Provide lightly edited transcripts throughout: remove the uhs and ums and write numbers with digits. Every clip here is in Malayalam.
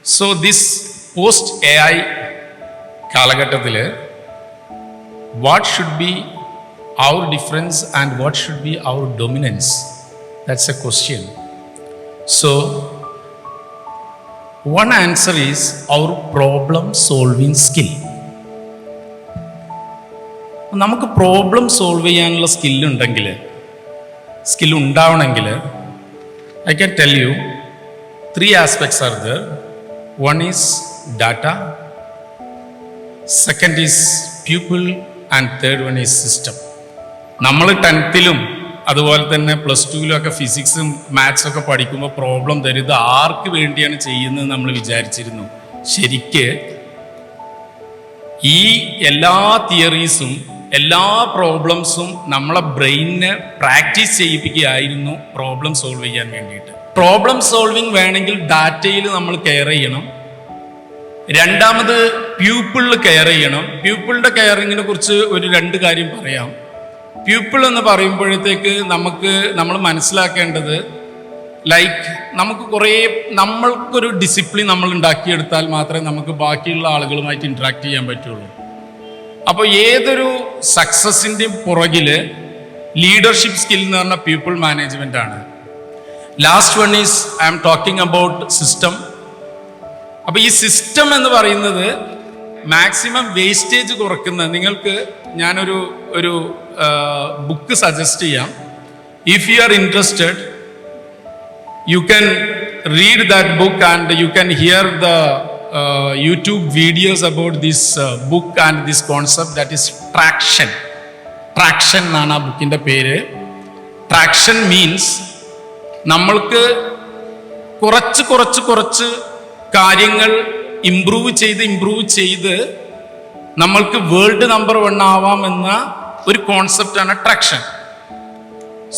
So this post AI കാലഘട്ടത്തിൽ what should be our difference and what should be our dominance? That's a question. So one answer is our problem solving skill. നമുക്ക് പ്രോബ്ലം സോൾവ് ചെയ്യാനുള്ള സ്കിൽ ഉണ്ടാവണമെങ്കിൽ I can tell you 3 aspects are there. One is data, second is people, and third one is system. നമ്മൾ 10th അതുപോലെ തന്നെ +2 ഫിസിക്സും മാത്സും ഒക്കെ പഠിക്കുമ്പോൾ പ്രോബ്ലം തരുന്നത് ആർക്ക് വേണ്ടിയാണ് ചെയ്യുന്നത് നമ്മൾ വിചാരിച്ചിരുന്നു. ശരിക്ക് ഈ എല്ലാ തിയറീസും എല്ലാ പ്രോബ്ലംസും നമ്മളെ ബ്രെയിനിനെ പ്രാക്ടീസ് ചെയ്യിപ്പിക്കുകയായിരുന്നു പ്രോബ്ലം സോൾവ് ചെയ്യാൻ വേണ്ടിയിട്ട്. പ്രോബ്ലം സോൾവിങ് വേണമെങ്കിൽ ഡാറ്റയിൽ നമ്മൾ കെയർ ചെയ്യണം. രണ്ടാമത് പ്യൂപ്പിളിൽ കെയർ ചെയ്യണം. പ്യൂപ്പിളിൻ്റെ കെയറിങ്ങിനെ കുറിച്ച് ഒരു 2 കാര്യം പറയാം. പ്യൂപ്പിൾ എന്ന് പറയുമ്പോഴത്തേക്ക് നമ്മൾ മനസ്സിലാക്കേണ്ടത് നമ്മൾക്കൊരു ഡിസിപ്ലിൻ നമ്മൾ ഉണ്ടാക്കിയെടുത്താൽ മാത്രമേ നമുക്ക് ബാക്കിയുള്ള ആളുകളുമായിട്ട് ഇൻട്രാക്ട് ചെയ്യാൻ പറ്റുള്ളൂ. അപ്പോൾ ഏതൊരു സക്സസിൻ്റെയും പുറകിൽ ലീഡർഷിപ്പ് സ്കിൽ എന്ന് പറഞ്ഞ പീപ്പിൾ മാനേജ്മെൻ്റ് ആണ്. Last one is I am talking about system. അപ്പോൾ ഈ സിസ്റ്റം എന്ന് പറയുന്നത് മാക്സിമം വേസ്റ്റേജ് കുറയ്ക്കുന്ന, നിങ്ങൾക്ക് ഞാനൊരു ബുക്ക് സജസ്റ്റ് ചെയ്യാം. If you are interested you can read that book and you can hear the YouTube videos about this book and this concept, that is traction. Traction എന്നാണ് ആ ബുക്കിൻ്റെ പേര്. ട്രാക്ഷൻ മീൻസ് നമ്മൾക്ക് കുറച്ച് കാര്യങ്ങൾ ഇംപ്രൂവ് ചെയ്ത് നമ്മൾക്ക് വേൾഡ് നമ്പർ 1 ആവാമെന്ന ഒരു കോൺസെപ്റ്റാണ് traction.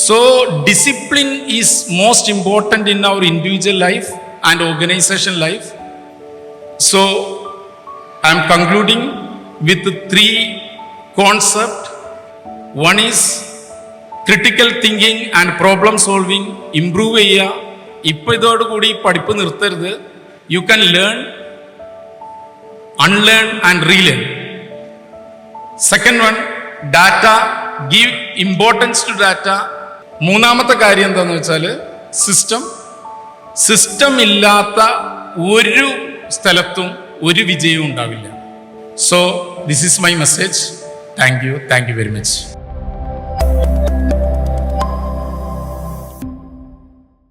So discipline is most important in our individual life and organisation life. So I am concluding with 3 concepts. One is critical thinking and problem solving. Improve ചെയ്യുക. ഇപ്പോൾ ഇതോടുകൂടി പഠിപ്പ് നിർത്തരുത്. You can learn, unlearn and relearn. Second one, data. Give importance to data. മൂന്നാമത്തെ കാര്യം എന്താണെന്ന് വെച്ചാൽ സിസ്റ്റം ഇല്ലാത്ത ഒരു സ്ഥലത്തും ഒരു വിജയവും ഉണ്ടാവില്ല. So this is my message. Thank you very much.